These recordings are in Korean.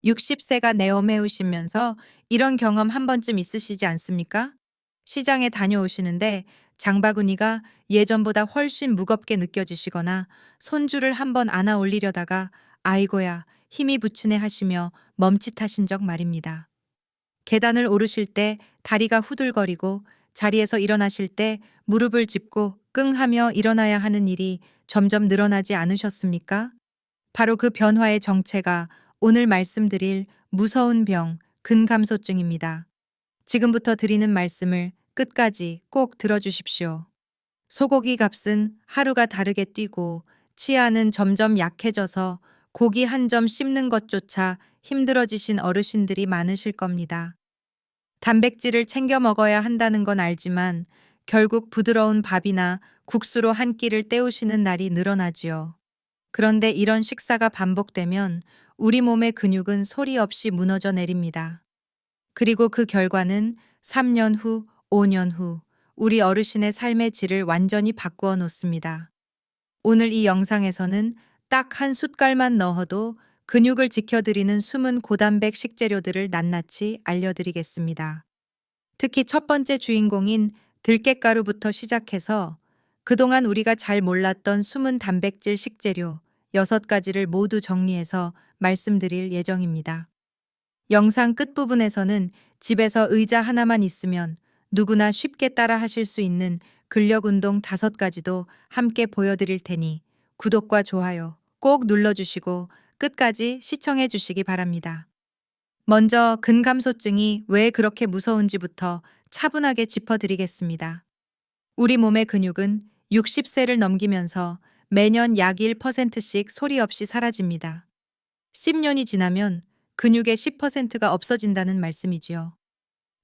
60세가 내어매우시면서 이런 경험 한 번쯤 있으시지 않습니까? 시장에 다녀오시는데 장바구니가 예전보다 훨씬 무겁게 느껴지시거나 손줄을 한번 안아 올리려다가 아이고야 힘이 부치네 하시며 멈칫하신 적 말입니다. 계단을 오르실 때 다리가 후들거리고 자리에서 일어나실 때 무릎을 짚고 끙 하며 일어나야 하는 일이 점점 늘어나지 않으셨습니까? 바로 그 변화의 정체가 오늘 말씀드릴 무서운 병, 근감소증입니다. 지금부터 드리는 말씀을 끝까지 꼭 들어주십시오. 소고기 값은 하루가 다르게 뛰고 치아는 점점 약해져서 고기 한 점 씹는 것조차 힘들어지신 어르신들이 많으실 겁니다. 단백질을 챙겨 먹어야 한다는 건 알지만 결국 부드러운 밥이나 국수로 한 끼를 때우시는 날이 늘어나지요. 그런데 이런 식사가 반복되면 우리 몸의 근육은 소리 없이 무너져 내립니다. 그리고 그 결과는 3년 후, 5년 후, 우리 어르신의 삶의 질을 완전히 바꾸어 놓습니다. 오늘 이 영상에서는 딱 한 숟갈만 넣어도 근육을 지켜드리는 숨은 고단백 식재료들을 낱낱이 알려드리겠습니다. 특히 첫 번째 주인공인 들깨가루부터 시작해서 그동안 우리가 잘 몰랐던 숨은 단백질 식재료 6가지를 모두 정리해서 말씀드릴 예정입니다. 영상 끝부분에서는 집에서 의자 하나만 있으면 누구나 쉽게 따라 하실 수 있는 근력 운동 5가지도 함께 보여드릴 테니 구독과 좋아요 꼭 눌러주시고 끝까지 시청해 주시기 바랍니다. 먼저 근감소증이 왜 그렇게 무서운지부터 차분하게 짚어드리겠습니다. 우리 몸의 근육은 60세를 넘기면서 매년 약 1%씩 소리 없이 사라집니다. 10년이 지나면 근육의 10%가 없어진다는 말씀이지요.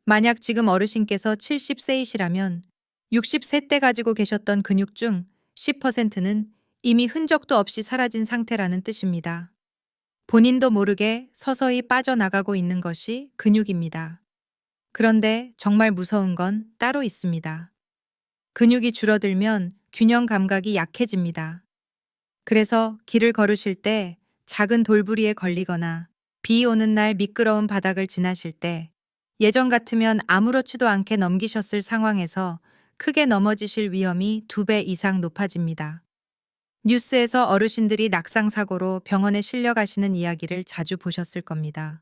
만약 지금 어르신께서 70세이시라면 60세 때 가지고 계셨던 근육 중 10%는 이미 흔적도 없이 사라진 상태라는 뜻입니다. 본인도 모르게 서서히 빠져나가고 있는 것이 근육입니다. 그런데 정말 무서운 건 따로 있습니다. 근육이 줄어들면 균형 감각이 약해집니다. 그래서 길을 걸으실 때 작은 돌부리에 걸리거나 비 오는 날 미끄러운 바닥을 지나실 때 예전 같으면 아무렇지도 않게 넘기셨을 상황에서 크게 넘어지실 위험이 2배 이상 높아집니다. 뉴스에서 어르신들이 낙상사고로 병원에 실려가시는 이야기를 자주 보셨을 겁니다.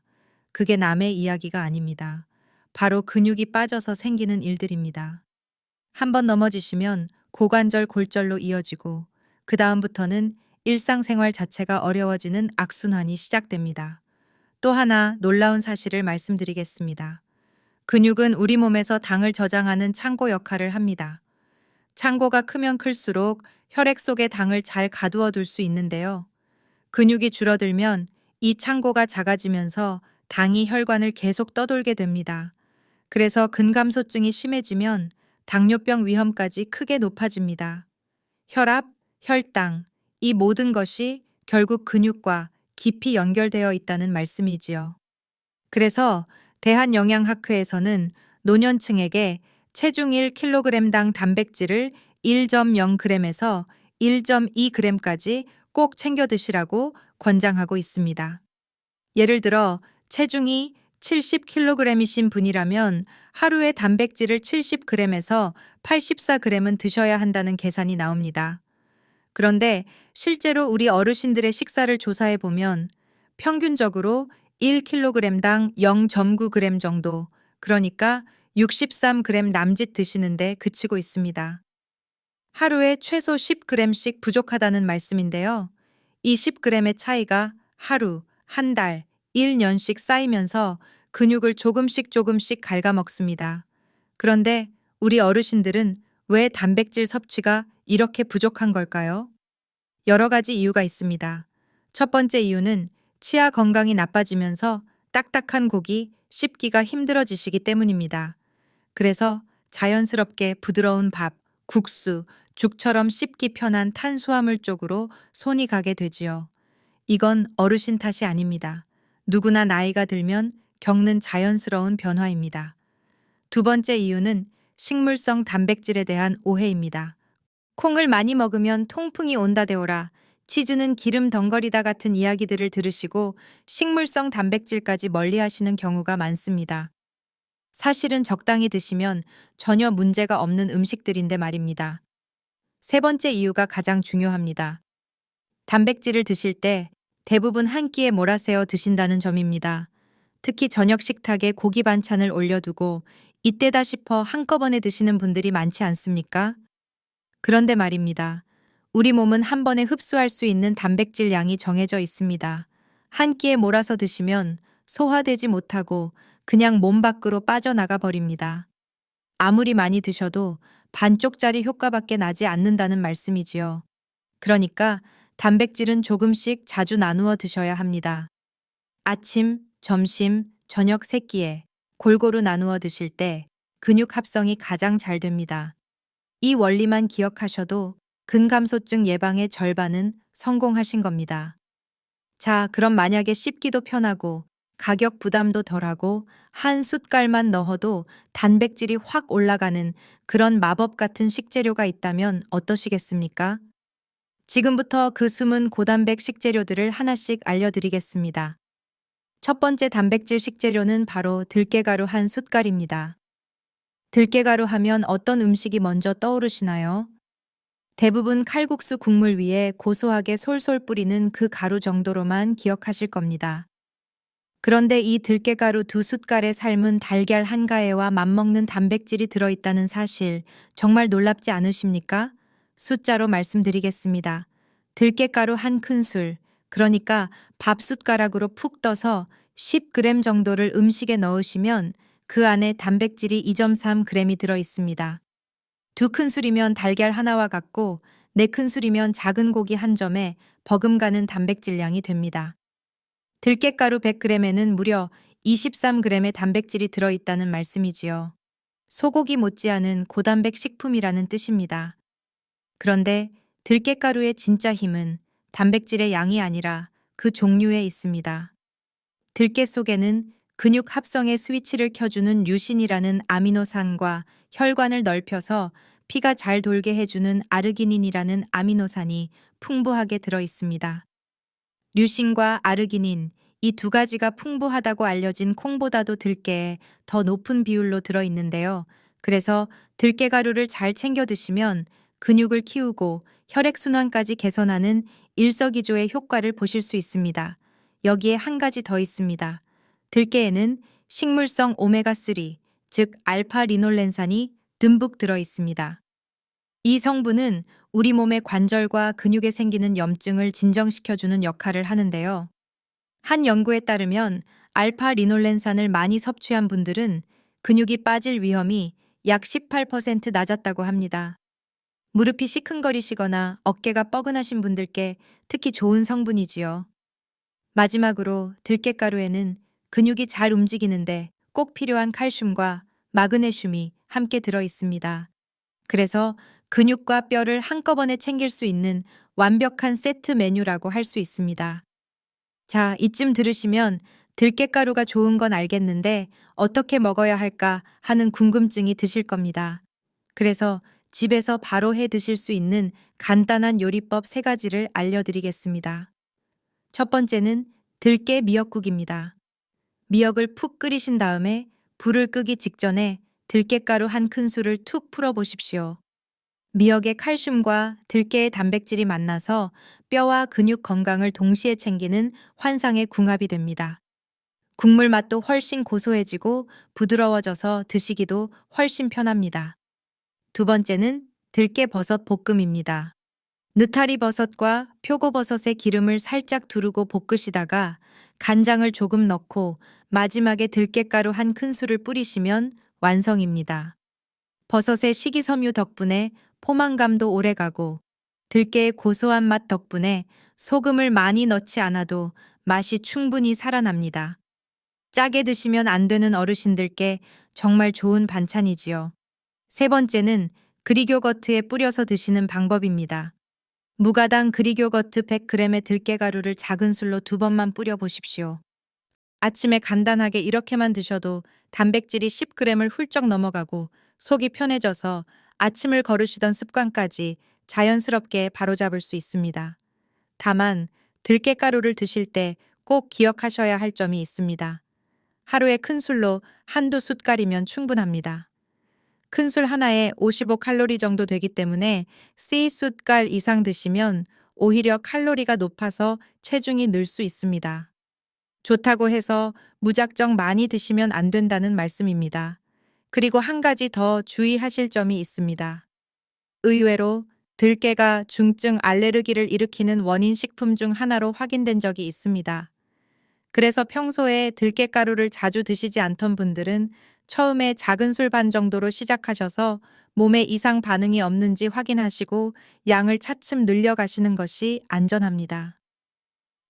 그게 남의 이야기가 아닙니다. 바로 근육이 빠져서 생기는 일들입니다. 한번 넘어지시면 고관절 골절로 이어지고 그 다음부터는 일상생활 자체가 어려워지는 악순환이 시작됩니다. 또 하나 놀라운 사실을 말씀드리겠습니다. 근육은 우리 몸에서 당을 저장하는 창고 역할을 합니다. 창고가 크면 클수록 혈액 속에 당을 잘 가두어 둘 수 있는데요. 근육이 줄어들면 이 창고가 작아지면서 당이 혈관을 계속 떠돌게 됩니다. 그래서 근감소증이 심해지면 당뇨병 위험까지 크게 높아집니다. 혈압, 혈당, 이 모든 것이 결국 근육과 깊이 연결되어 있다는 말씀이지요. 그래서 대한영양학회에서는 노년층에게 체중 1kg당 단백질을 1.0g에서 1.2g까지 꼭 챙겨 드시라고 권장하고 있습니다. 예를 들어 체중이 70kg이신 분이라면 하루에 단백질을 70g에서 84g은 드셔야 한다는 계산이 나옵니다. 그런데 실제로 우리 어르신들의 식사를 조사해 보면 평균적으로 1kg당 0.9g 정도, 그러니까 63g 남짓 드시는데 그치고 있습니다. 하루에 최소 10g씩 부족하다는 말씀인데요. 이 10g의 차이가 하루, 한 달, 1년씩 쌓이면서 근육을 조금씩 갉아먹습니다. 그런데 우리 어르신들은 왜 단백질 섭취가 이렇게 부족한 걸까요? 여러 가지 이유가 있습니다. 첫 번째 이유는 치아 건강이 나빠지면서 딱딱한 고기 씹기가 힘들어지시기 때문입니다. 그래서 자연스럽게 부드러운 밥, 국수, 죽처럼 씹기 편한 탄수화물 쪽으로 손이 가게 되지요. 이건 어르신 탓이 아닙니다. 누구나 나이가 들면 겪는 자연스러운 변화입니다. 두 번째 이유는 식물성 단백질에 대한 오해입니다. 콩을 많이 먹으면 통풍이 온다되오라. 치즈는 기름 덩어리다 같은 이야기들을 들으시고 식물성 단백질까지 멀리 하시는 경우가 많습니다. 사실은 적당히 드시면 전혀 문제가 없는 음식들인데 말입니다. 세 번째 이유가 가장 중요합니다. 단백질을 드실 때 대부분 한 끼에 몰아세워 드신다는 점입니다. 특히 저녁 식탁에 고기 반찬을 올려두고 이때다 싶어 한꺼번에 드시는 분들이 많지 않습니까? 그런데 말입니다. 우리 몸은 한 번에 흡수할 수 있는 단백질 양이 정해져 있습니다. 한 끼에 몰아서 드시면 소화되지 못하고 그냥 몸 밖으로 빠져나가 버립니다. 아무리 많이 드셔도 반쪽짜리 효과밖에 나지 않는다는 말씀이지요. 그러니까 단백질은 조금씩 자주 나누어 드셔야 합니다. 아침, 점심, 저녁 세 끼에 골고루 나누어 드실 때 근육 합성이 가장 잘 됩니다. 이 원리만 기억하셔도 근감소증 예방의 절반은 성공하신 겁니다. 자, 그럼 만약에 씹기도 편하고 가격 부담도 덜하고 한 숟갈만 넣어도 단백질이 확 올라가는 그런 마법 같은 식재료가 있다면 어떠시겠습니까? 지금부터 그 숨은 고단백 식재료들을 하나씩 알려드리겠습니다. 첫 번째 단백질 식재료는 바로 들깨가루 한 숟갈입니다. 들깨가루 하면 어떤 음식이 먼저 떠오르시나요? 대부분 칼국수 국물 위에 고소하게 솔솔 뿌리는 그 가루 정도로만 기억하실 겁니다. 그런데 이 들깨가루 두 숟갈에 삶은 달걀 한 가해와 맞먹는 단백질이 들어있다는 사실 정말 놀랍지 않으십니까? 숫자로 말씀드리겠습니다. 들깨가루 한 큰술, 그러니까 밥숟가락으로 푹 떠서 10g 정도를 음식에 넣으시면 그 안에 단백질이 2.3g이 들어 있습니다. 두 큰술이면 달걀 하나와 같고 네 큰술이면 작은 고기 한 점에 버금가는 단백질량이 됩니다. 들깨가루 100g에는 무려 23g의 단백질이 들어있다는 말씀이지요. 소고기 못지않은 고단백 식품이라는 뜻입니다. 그런데 들깨가루의 진짜 힘은 단백질의 양이 아니라 그 종류에 있습니다. 들깨 속에는 근육 합성의 스위치를 켜주는 류신이라는 아미노산과 혈관을 넓혀서 피가 잘 돌게 해주는 아르기닌이라는 아미노산이 풍부하게 들어 있습니다. 류신과 아르기닌, 이 두 가지가 풍부하다고 알려진 콩보다도 들깨에 더 높은 비율로 들어 있는데요. 그래서 들깨가루를 잘 챙겨 드시면 근육을 키우고 혈액순환까지 개선하는 일석이조의 효과를 보실 수 있습니다. 여기에 한 가지 더 있습니다. 들깨에는 식물성 오메가3, 즉 알파 리놀렌산이 듬뿍 들어 있습니다. 이 성분은 우리 몸의 관절과 근육에 생기는 염증을 진정시켜주는 역할을 하는데요. 한 연구에 따르면 알파 리놀렌산을 많이 섭취한 분들은 근육이 빠질 위험이 약 18% 낮았다고 합니다. 무릎이 시큰거리시거나 어깨가 뻐근하신 분들께 특히 좋은 성분이지요. 마지막으로 들깨가루에는 근육이 잘 움직이는데 꼭 필요한 칼슘과 마그네슘이 함께 들어 있습니다. 그래서 근육과 뼈를 한꺼번에 챙길 수 있는 완벽한 세트 메뉴라고 할 수 있습니다. 자, 이쯤 들으시면 들깨가루가 좋은 건 알겠는데 어떻게 먹어야 할까 하는 궁금증이 드실 겁니다. 그래서 집에서 바로 해 드실 수 있는 간단한 요리법 3가지를 알려드리겠습니다. 첫 번째는 들깨 미역국입니다. 미역을 푹 끓이신 다음에 불을 끄기 직전에 들깨가루 한 큰술을 툭 풀어 보십시오. 미역의 칼슘과 들깨의 단백질이 만나서 뼈와 근육 건강을 동시에 챙기는 환상의 궁합이 됩니다. 국물 맛도 훨씬 고소해지고 부드러워져서 드시기도 훨씬 편합니다. 두 번째는 들깨버섯 볶음입니다. 느타리 버섯과 표고버섯의 기름을 살짝 두르고 볶으시다가 간장을 조금 넣고 마지막에 들깨가루 한 큰술을 뿌리시면 완성입니다. 버섯의 식이섬유 덕분에 포만감도 오래가고 들깨의 고소한 맛 덕분에 소금을 많이 넣지 않아도 맛이 충분히 살아납니다. 짜게 드시면 안 되는 어르신들께 정말 좋은 반찬이지요. 세 번째는 그릭 요거트에 뿌려서 드시는 방법입니다. 무가당 그릭 요거트 100g의 들깨가루를 작은 술로 2번만 뿌려 보십시오. 아침에 간단하게 이렇게만 드셔도 단백질이 10g을 훌쩍 넘어가고 속이 편해져서 아침을 거르시던 습관까지 자연스럽게 바로잡을 수 있습니다. 다만 들깨가루를 드실 때 꼭 기억하셔야 할 점이 있습니다. 하루에 큰 술로 한두 숟갈이면 충분합니다. 큰 술 하나에 55칼로리 정도 되기 때문에 C숟갈 이상 드시면 오히려 칼로리가 높아서 체중이 늘 수 있습니다. 좋다고 해서 무작정 많이 드시면 안 된다는 말씀입니다. 그리고 한 가지 더 주의하실 점이 있습니다. 의외로 들깨가 중증 알레르기를 일으키는 원인 식품 중 하나로 확인된 적이 있습니다. 그래서 평소에 들깨가루를 자주 드시지 않던 분들은 처음에 작은 술 반 정도로 시작하셔서 몸에 이상 반응이 없는지 확인하시고 양을 차츰 늘려가시는 것이 안전합니다.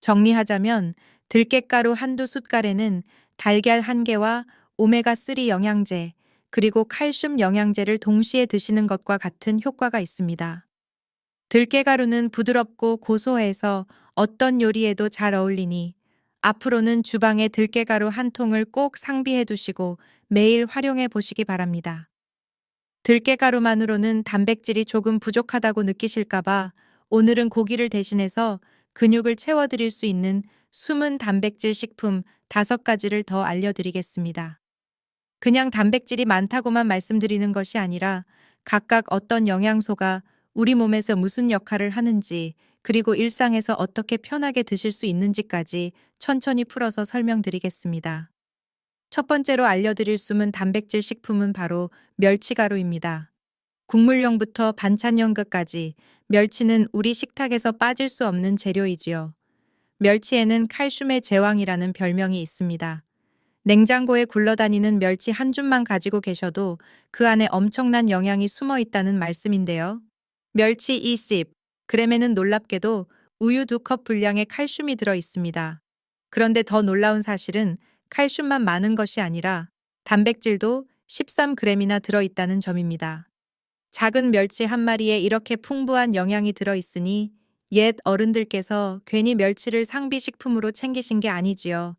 정리하자면 들깨가루 한두 숟갈에는 달걀 한 개와 오메가3 영양제, 그리고 칼슘 영양제를 동시에 드시는 것과 같은 효과가 있습니다. 들깨가루는 부드럽고 고소해서 어떤 요리에도 잘 어울리니 앞으로는 주방에 들깨가루 한 통을 꼭 상비해 두시고 매일 활용해 보시기 바랍니다. 들깨가루만으로는 단백질이 조금 부족하다고 느끼실까봐 오늘은 고기를 대신해서 근육을 채워드릴 수 있는 숨은 단백질 식품 5가지를 더 알려드리겠습니다. 그냥 단백질이 많다고만 말씀드리는 것이 아니라 각각 어떤 영양소가 우리 몸에서 무슨 역할을 하는지, 그리고 일상에서 어떻게 편하게 드실 수 있는지까지 천천히 풀어서 설명드리겠습니다. 첫 번째로 알려드릴 숨은 단백질 식품은 바로 멸치가루입니다. 국물용부터 반찬용 끝까지 멸치는 우리 식탁에서 빠질 수 없는 재료이지요. 멸치에는 칼슘의 제왕이라는 별명이 있습니다. 냉장고에 굴러다니는 멸치 한 줌만 가지고 계셔도 그 안에 엄청난 영양이 숨어 있다는 말씀인데요. 멸치 20g에는 놀랍게도 우유 2컵 분량의 칼슘이 들어 있습니다. 그런데 더 놀라운 사실은 칼슘만 많은 것이 아니라 단백질도 13g이나 들어 있다는 점입니다. 작은 멸치 한 마리에 이렇게 풍부한 영양이 들어 있으니 옛 어른들께서 괜히 멸치를 상비식품으로 챙기신 게 아니지요.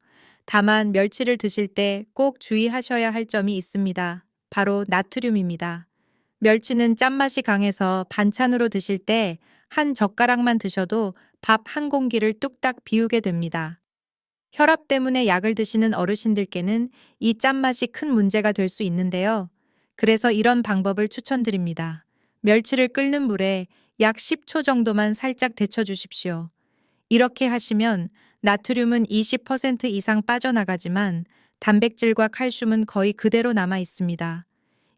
다만 멸치를 드실 때 꼭 주의하셔야 할 점이 있습니다. 바로 나트륨입니다. 멸치는 짠맛이 강해서 반찬으로 드실 때 한 젓가락만 드셔도 밥 한 공기를 뚝딱 비우게 됩니다. 혈압 때문에 약을 드시는 어르신들께는 이 짠맛이 큰 문제가 될 수 있는데요. 그래서 이런 방법을 추천드립니다. 멸치를 끓는 물에 약 10초 정도만 살짝 데쳐 주십시오. 이렇게 하시면 나트륨은 20% 이상 빠져나가지만 단백질과 칼슘은 거의 그대로 남아 있습니다.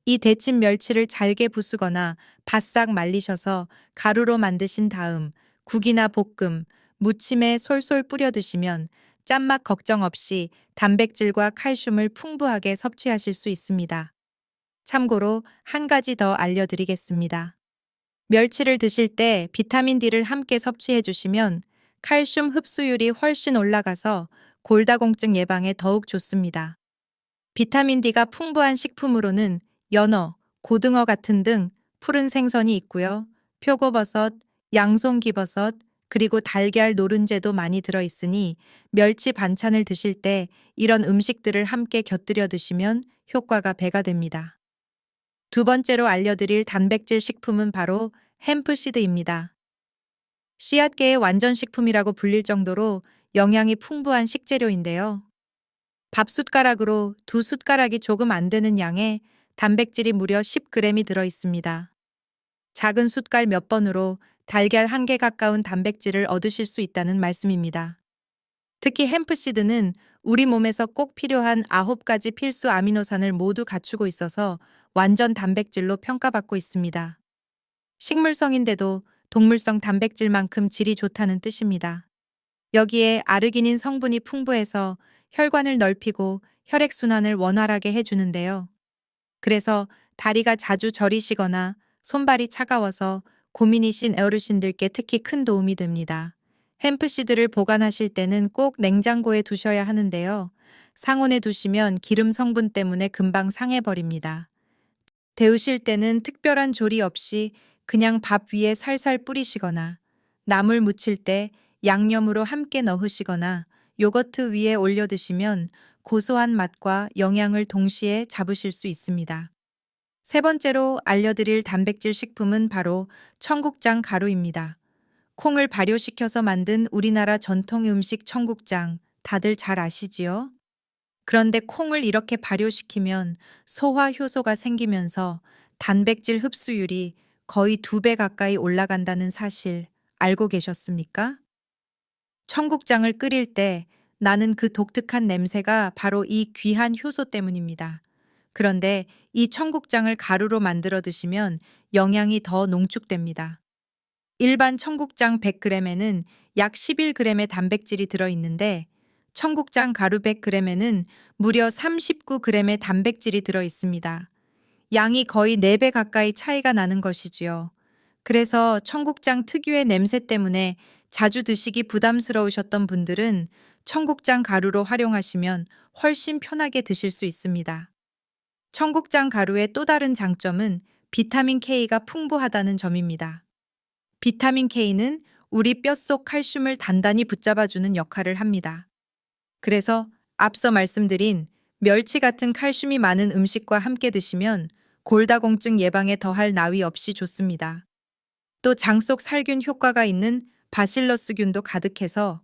이 데친 멸치를 잘게 부수거나 바싹 말리셔서 가루로 만드신 다음 국이나 볶음, 무침에 솔솔 뿌려 드시면 짠맛 걱정 없이 단백질과 칼슘을 풍부하게 섭취하실 수 있습니다. 참고로 한 가지 더 알려드리겠습니다. 멸치를 드실 때 비타민 D를 함께 섭취해 주시면 칼슘 흡수율이 훨씬 올라가서 골다공증 예방에 더욱 좋습니다. 비타민 D가 풍부한 식품으로는 연어, 고등어 같은 등 푸른 생선이 있고요. 표고버섯, 양송기버섯, 그리고 달걀 노른재도 많이 들어있으니 멸치 반찬을 드실 때 이런 음식들을 함께 곁들여 드시면 효과가 배가 됩니다. 두 번째로 알려드릴 단백질 식품은 바로 햄프시드입니다. 씨앗계의 완전식품이라고 불릴 정도로 영양이 풍부한 식재료인데요. 밥숟가락으로 2숟가락이 조금 안 되는 양에 단백질이 무려 10g이 들어 있습니다. 작은 숟갈 몇 번으로 달걀 한 개 가까운 단백질을 얻으실 수 있다는 말씀입니다. 특히 햄프시드는 우리 몸에서 꼭 필요한 9가지 필수 아미노산을 모두 갖추고 있어서 완전 단백질로 평가받고 있습니다. 식물성인데도 동물성 단백질만큼 질이 좋다는 뜻입니다. 여기에 아르기닌 성분이 풍부해서 혈관을 넓히고 혈액순환을 원활하게 해주는데요. 그래서 다리가 자주 저리시거나 손발이 차가워서 고민이신 어르신들께 특히 큰 도움이 됩니다. 햄프시드를 보관하실 때는 꼭 냉장고에 두셔야 하는데요. 상온에 두시면 기름 성분 때문에 금방 상해버립니다. 데우실 때는 특별한 조리 없이 그냥 밥 위에 살살 뿌리시거나 나물 무칠 때 양념으로 함께 넣으시거나 요거트 위에 올려 드시면 고소한 맛과 영양을 동시에 잡으실 수 있습니다. 세 번째로 알려드릴 단백질 식품은 바로 청국장 가루입니다. 콩을 발효시켜서 만든 우리나라 전통 음식 청국장, 다들 잘 아시지요? 그런데 콩을 이렇게 발효시키면 소화 효소가 생기면서 단백질 흡수율이 거의 2배 가까이 올라간다는 사실 알고 계셨습니까? 청국장을 끓일 때 나는 그 독특한 냄새가 바로 이 귀한 효소 때문입니다. 그런데 이 청국장을 가루로 만들어 드시면 영양이 더 농축됩니다. 일반 청국장 100g에는 약 11g의 단백질이 들어있는데 청국장 가루 100g에는 무려 39g의 단백질이 들어있습니다. 양이 거의 4배 가까이 차이가 나는 것이지요. 그래서 청국장 특유의 냄새 때문에 자주 드시기 부담스러우셨던 분들은 청국장 가루로 활용하시면 훨씬 편하게 드실 수 있습니다. 청국장 가루의 또 다른 장점은 비타민 K가 풍부하다는 점입니다. 비타민 K는 우리 뼛속 칼슘을 단단히 붙잡아주는 역할을 합니다. 그래서 앞서 말씀드린 멸치 같은 칼슘이 많은 음식과 함께 드시면 골다공증 예방에 더할 나위 없이 좋습니다. 또 장 속 살균 효과가 있는 바실러스균도 가득해서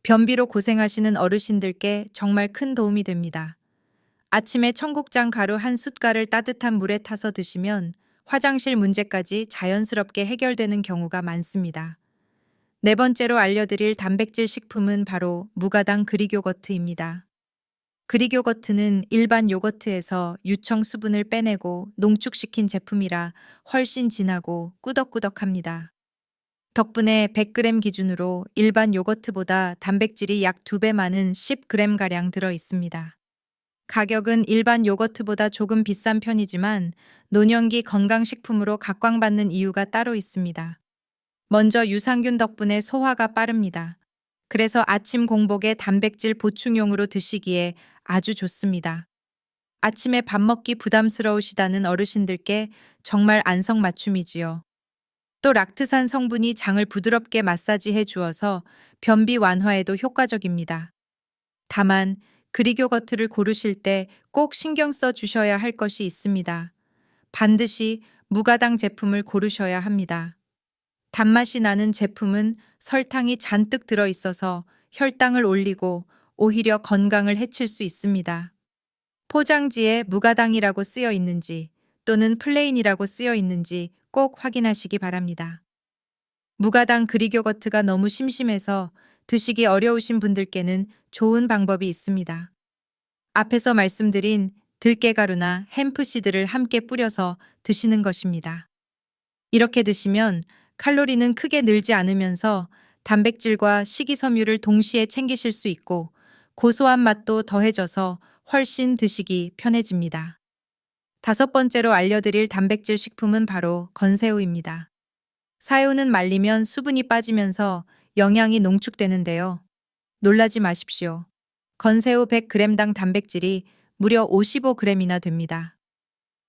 변비로 고생하시는 어르신들께 정말 큰 도움이 됩니다. 아침에 청국장 가루 한 숟갈을 따뜻한 물에 타서 드시면 화장실 문제까지 자연스럽게 해결되는 경우가 많습니다. 네 번째로 알려드릴 단백질 식품은 바로 무가당 그릭요거트입니다. 그릭요거트는 일반 요거트에서 유청 수분을 빼내고 농축시킨 제품이라 훨씬 진하고 꾸덕꾸덕합니다. 덕분에 100g 기준으로 일반 요거트보다 단백질이 약 2배 많은 10g가량 들어 있습니다. 가격은 일반 요거트보다 조금 비싼 편이지만 노년기 건강식품으로 각광받는 이유가 따로 있습니다. 먼저 유산균 덕분에 소화가 빠릅니다. 그래서 아침 공복에 단백질 보충용으로 드시기에 아주 좋습니다. 아침에 밥 먹기 부담스러우시다는 어르신들께 정말 안성맞춤이지요. 또 락트산 성분이 장을 부드럽게 마사지해 주어서 변비 완화에도 효과적입니다. 다만 그릭요거트를 고르실 때 꼭 신경 써 주셔야 할 것이 있습니다. 반드시 무가당 제품을 고르셔야 합니다. 단맛이 나는 제품은 설탕이 잔뜩 들어 있어서 혈당을 올리고 오히려 건강을 해칠 수 있습니다. 포장지에 무가당이라고 쓰여 있는지 또는 플레인이라고 쓰여 있는지 꼭 확인하시기 바랍니다. 무가당 그릭요거트가 너무 심심해서 드시기 어려우신 분들께는 좋은 방법이 있습니다. 앞에서 말씀드린 들깨가루나 햄프시드를 함께 뿌려서 드시는 것입니다. 이렇게 드시면 칼로리는 크게 늘지 않으면서 단백질과 식이섬유를 동시에 챙기실 수 있고 고소한 맛도 더해져서 훨씬 드시기 편해집니다. 다섯 번째로 알려드릴 단백질 식품은 바로 건새우입니다. 사유는 말리면 수분이 빠지면서 영양이 농축되는데요. 놀라지 마십시오. 건새우 100g당 단백질이 무려 55g이나 됩니다.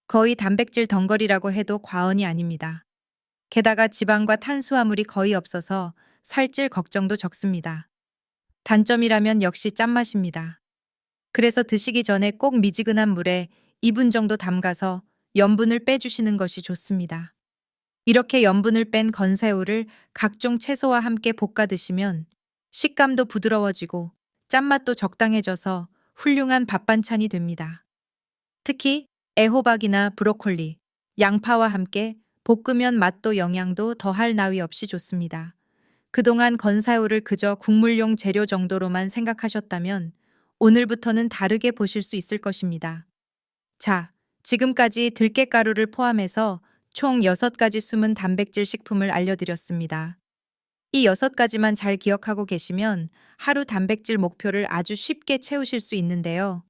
거의 단백질 덩어리라고 해도 과언이 아닙니다. 게다가 지방과 탄수화물이 거의 없어서 살찔 걱정도 적습니다. 단점이라면 역시 짠맛입니다. 그래서 드시기 전에 꼭 미지근한 물에 2분 정도 담가서 염분을 빼주시는 것이 좋습니다. 이렇게 염분을 뺀 건새우를 각종 채소와 함께 볶아 드시면 식감도 부드러워지고 짠맛도 적당해져서 훌륭한 밥 반찬이 됩니다. 특히 애호박이나 브로콜리, 양파와 함께 볶으면 맛도 영양도 더할 나위 없이 좋습니다. 그동안 건새우를 그저 국물용 재료 정도로만 생각하셨다면 오늘부터는 다르게 보실 수 있을 것입니다. 자, 지금까지 들깨가루를 포함해서 총 6가지 숨은 단백질 식품을 알려드렸습니다. 이 6가지만 잘 기억하고 계시면 하루 단백질 목표를 아주 쉽게 채우실 수 있는데요.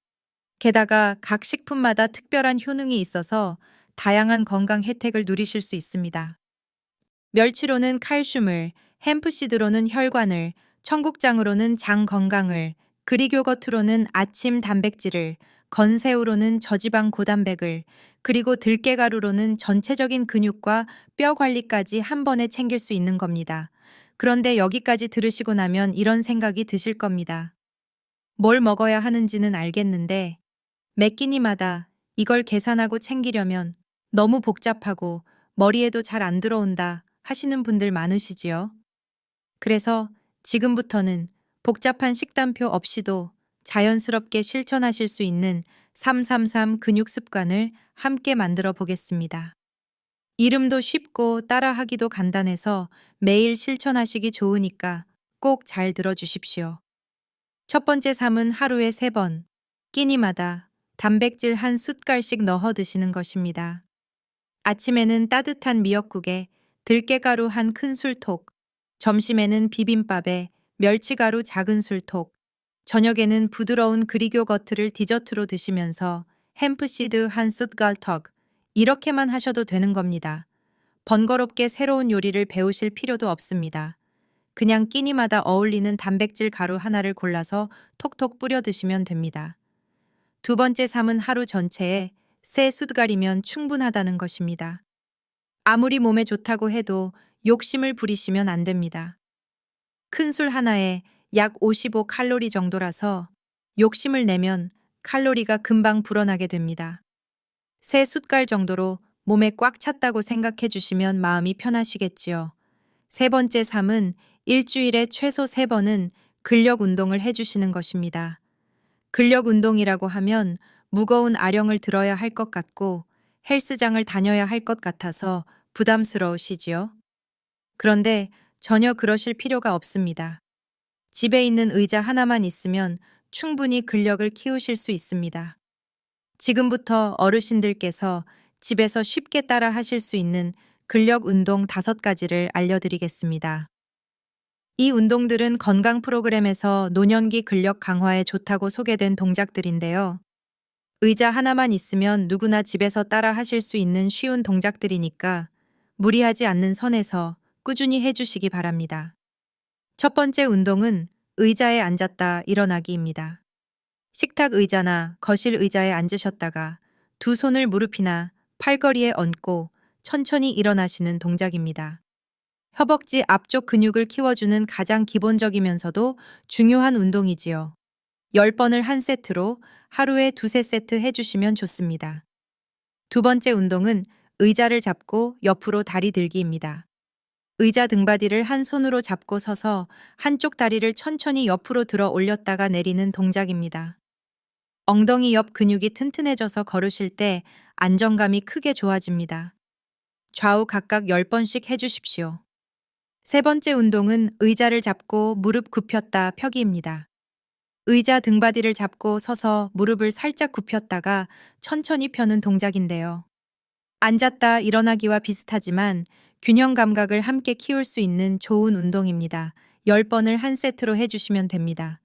게다가 각 식품마다 특별한 효능이 있어서 다양한 건강 혜택을 누리실 수 있습니다. 멸치로는 칼슘을, 햄프시드로는 혈관을, 청국장으로는 장 건강을, 그릭요거트로는 아침 단백질을, 건새우로는 저지방 고단백을, 그리고 들깨가루로는 전체적인 근육과 뼈 관리까지 한 번에 챙길 수 있는 겁니다. 그런데 여기까지 들으시고 나면 이런 생각이 드실 겁니다. 뭘 먹어야 하는지는 알겠는데 매 끼니마다 이걸 계산하고 챙기려면 너무 복잡하고 머리에도 잘 안 들어온다 하시는 분들 많으시지요? 그래서 지금부터는 복잡한 식단표 없이도 자연스럽게 실천하실 수 있는 333 근육 습관을 함께 만들어 보겠습니다. 이름도 쉽고 따라하기도 간단해서 매일 실천하시기 좋으니까 꼭 잘 들어주십시오. 첫 번째 3은 하루에 3번, 끼니마다 단백질 한 숟갈씩 넣어 드시는 것입니다. 아침에는 따뜻한 미역국에 들깨가루 한 큰술톡, 점심에는 비빔밥에 멸치가루 작은 술톡, 저녁에는 부드러운 그릭요거트를 디저트로 드시면서 햄프시드 한 숟갈턱, 이렇게만 하셔도 되는 겁니다. 번거롭게 새로운 요리를 배우실 필요도 없습니다. 그냥 끼니마다 어울리는 단백질 가루 하나를 골라서 톡톡 뿌려 드시면 됩니다. 두 번째 3은 하루 전체에 세 숟갈이면 충분하다는 것입니다. 아무리 몸에 좋다고 해도 욕심을 부리시면 안 됩니다. 큰 술 하나에 약 55 칼로리 정도라서 욕심을 내면 칼로리가 금방 불어나게 됩니다. 세 숟갈 정도로 몸에 꽉 찼다고 생각해 주시면 마음이 편하시겠지요. 세 번째 3은 일주일에 최소 3번은 근력 운동을 해주시는 것입니다. 근력 운동이라고 하면 무거운 아령을 들어야 할 것 같고 헬스장을 다녀야 할 것 같아서 부담스러우시지요? 그런데 전혀 그러실 필요가 없습니다. 집에 있는 의자 하나만 있으면 충분히 근력을 키우실 수 있습니다. 지금부터 어르신들께서 집에서 쉽게 따라 하실 수 있는 근력 운동 5가지를 알려드리겠습니다. 이 운동들은 건강 프로그램에서 노년기 근력 강화에 좋다고 소개된 동작들인데요. 의자 하나만 있으면 누구나 집에서 따라 하실 수 있는 쉬운 동작들이니까 무리하지 않는 선에서 꾸준히 해주시기 바랍니다. 첫 번째 운동은 의자에 앉았다 일어나기입니다. 식탁 의자나 거실 의자에 앉으셨다가 두 손을 무릎이나 팔걸이에 얹고 천천히 일어나시는 동작입니다. 허벅지 앞쪽 근육을 키워주는 가장 기본적이면서도 중요한 운동이지요. 10번을 한 세트로 하루에 두세 세트 해주시면 좋습니다. 두 번째 운동은 의자를 잡고 옆으로 다리 들기입니다. 의자 등받이를 한 손으로 잡고 서서 한쪽 다리를 천천히 옆으로 들어 올렸다가 내리는 동작입니다. 엉덩이 옆 근육이 튼튼해져서 걸으실 때 안정감이 크게 좋아집니다. 좌우 각각 10번씩 해주십시오. 세 번째 운동은 의자를 잡고 무릎 굽혔다 펴기입니다. 의자 등받이를 잡고 서서 무릎을 살짝 굽혔다가 천천히 펴는 동작인데요. 앉았다 일어나기와 비슷하지만 균형 감각을 함께 키울 수 있는 좋은 운동입니다. 10번을 한 세트로 해주시면 됩니다.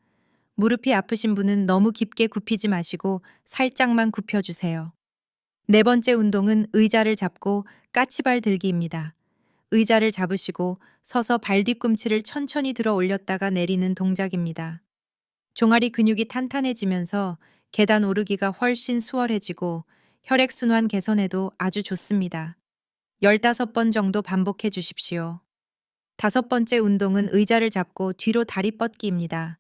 무릎이 아프신 분은 너무 깊게 굽히지 마시고 살짝만 굽혀주세요. 네 번째 운동은 의자를 잡고 까치발 들기입니다. 의자를 잡으시고 서서 발 뒤꿈치를 천천히 들어 올렸다가 내리는 동작입니다. 종아리 근육이 탄탄해지면서 계단 오르기가 훨씬 수월해지고 혈액순환 개선에도 아주 좋습니다. 15번 정도 반복해 주십시오. 다섯 번째 운동은 의자를 잡고 뒤로 다리 뻗기입니다.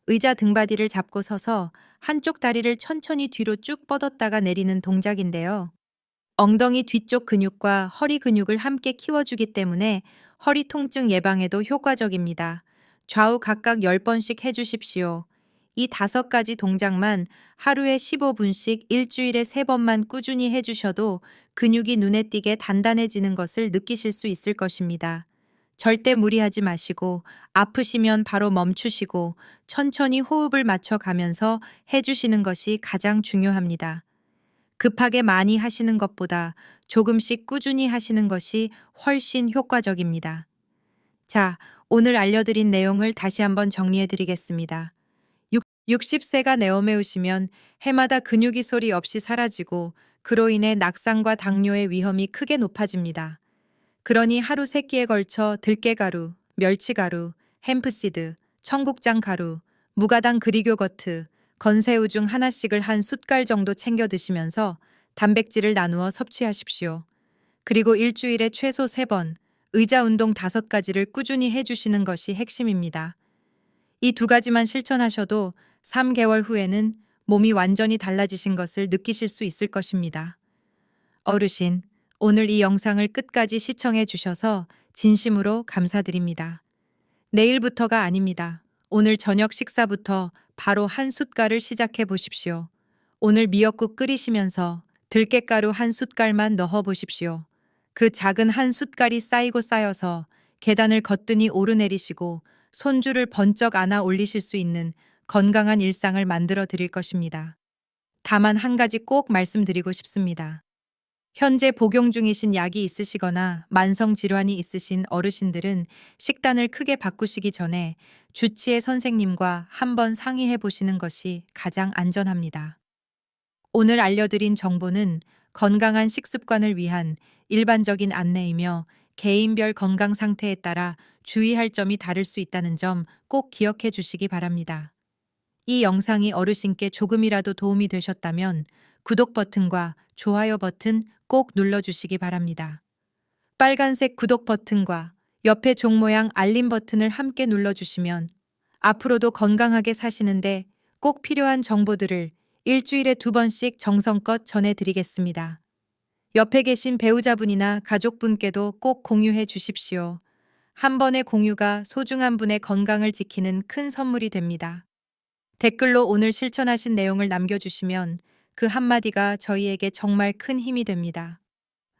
의자 등받이를 잡고 서서 한쪽 다리를 천천히 뒤로 쭉 뻗었다가 내리는 동작인데요. 엉덩이 뒤쪽 근육과 허리 근육을 함께 키워주기 때문에 허리 통증 예방에도 효과적입니다. 좌우 각각 10번씩 해주십시오. 이 5가지 동작만 하루에 15분씩 일주일에 3번만 꾸준히 해주셔도 근육이 눈에 띄게 단단해지는 것을 느끼실 수 있을 것입니다. 절대 무리하지 마시고 아프시면 바로 멈추시고 천천히 호흡을 맞춰 가면서 해주시는 것이 가장 중요합니다. 급하게 많이 하시는 것보다 조금씩 꾸준히 하시는 것이 훨씬 효과적입니다. 자, 오늘 알려드린 내용을 다시 한번 정리해 드리겠습니다. 60세가 내어매우시면 해마다 근육이 소리 없이 사라지고 그로 인해 낙상과 당뇨의 위험이 크게 높아집니다. 그러니 하루 3끼에 걸쳐 들깨가루, 멸치가루, 햄프시드, 청국장 가루, 무가당 그릭요거트, 건새우 중 하나씩을 한 숟갈 정도 챙겨 드시면서 단백질을 나누어 섭취하십시오. 그리고 일주일에 최소 3번, 의자 운동 5가지를 꾸준히 해주시는 것이 핵심입니다. 이 2가지만 실천하셔도 3개월 후에는 몸이 완전히 달라지신 것을 느끼실 수 있을 것입니다. 어르신, 오늘 이 영상을 끝까지 시청해 주셔서 진심으로 감사드립니다. 내일부터가 아닙니다. 오늘 저녁 식사부터 바로 한 숟갈을 시작해 보십시오. 오늘 미역국 끓이시면서 들깨가루 한 숟갈만 넣어 보십시오. 그 작은 한 숟갈이 쌓이고 쌓여서 계단을 거뜬히 오르내리시고 손주를 번쩍 안아 올리실 수 있는 건강한 일상을 만들어 드릴 것입니다. 다만 한 가지 꼭 말씀드리고 싶습니다. 현재 복용 중이신 약이 있으시거나 만성 질환이 있으신 어르신들은 식단을 크게 바꾸시기 전에 주치의 선생님과 한번 상의해 보시는 것이 가장 안전합니다. 오늘 알려드린 정보는 건강한 식습관을 위한 일반적인 안내이며 개인별 건강 상태에 따라 주의할 점이 다를 수 있다는 점 꼭 기억해 주시기 바랍니다. 이 영상이 어르신께 조금이라도 도움이 되셨다면 구독 버튼과 좋아요 버튼 꼭 눌러주시기 바랍니다. 빨간색 구독 버튼과 옆에 종 모양 알림 버튼을 함께 눌러주시면 앞으로도 건강하게 사시는데 꼭 필요한 정보들을 일주일에 2번씩 정성껏 전해드리겠습니다. 옆에 계신 배우자분이나 가족분께도 꼭 공유해 주십시오. 한 번의 공유가 소중한 분의 건강을 지키는 큰 선물이 됩니다. 댓글로 오늘 실천하신 내용을 남겨주시면 그 한마디가 저희에게 정말 큰 힘이 됩니다.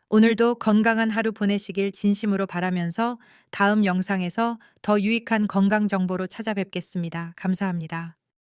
오늘도 건강한 하루 보내시길 진심으로 바라면서 다음 영상에서 더 유익한 건강 정보로 찾아뵙겠습니다. 감사합니다.